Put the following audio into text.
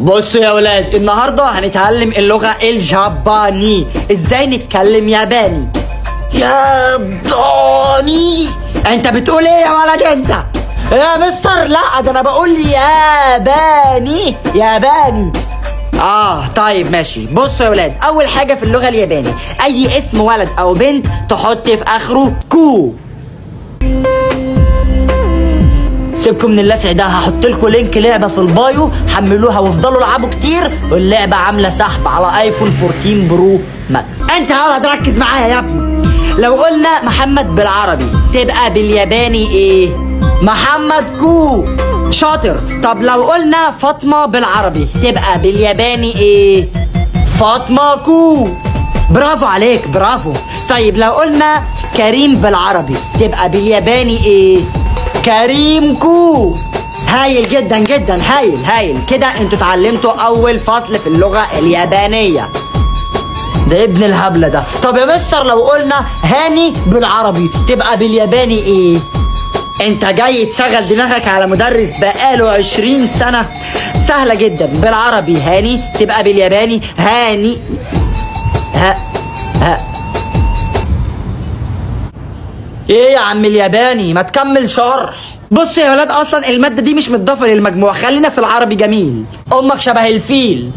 بصوا يا ولاد، النهارده هنتعلم اللغة الياباني. ازاي نتكلم ياباني؟ ياباني. انت بتقول ايه يا ولد انت؟ يا مستر لا، ده انا بقول ياباني ياباني. طيب ماشي. بصوا يا ولاد، اول حاجة في اللغة الياباني اي اسم ولد او بنت تحط في اخره كو. سيبكم من اللسع ده، هحط لكم لينك لعبه في البايو، حملوها وافضلوا العبوا كتير، واللعبه عامله سحب على ايفون 14 برو ماكس. انت هقعد ركز معايا يا ابني. لو قلنا محمد بالعربي تبقى بالياباني ايه؟ محمد كو. شاطر. طب لو قلنا فاطمه بالعربي تبقى بالياباني ايه؟ فاطمه كو. برافو عليك، برافو. طيب لو قلنا كريم بالعربي تبقى بالياباني ايه؟ كريم كو. هايل جدا جدا، هايل هايل. كده انتوا اتعلمتوا اول فصل في اللغة اليابانية. ده ابن الهبلة ده. طب يا مستر لو قلنا هاني بالعربي تبقى بالياباني ايه؟ انت جاي تشغل دماغك على مدرس بقاله 20 سنة؟ سهلة جدا. بالعربي هاني تبقى بالياباني هاني. ايه يا عم الياباني، ما تكمل شرح. بص يا ولاد، اصلا المادة دي مش متضافة للمجموع، خلينا في العربي. جميل. امك شبه الفيل.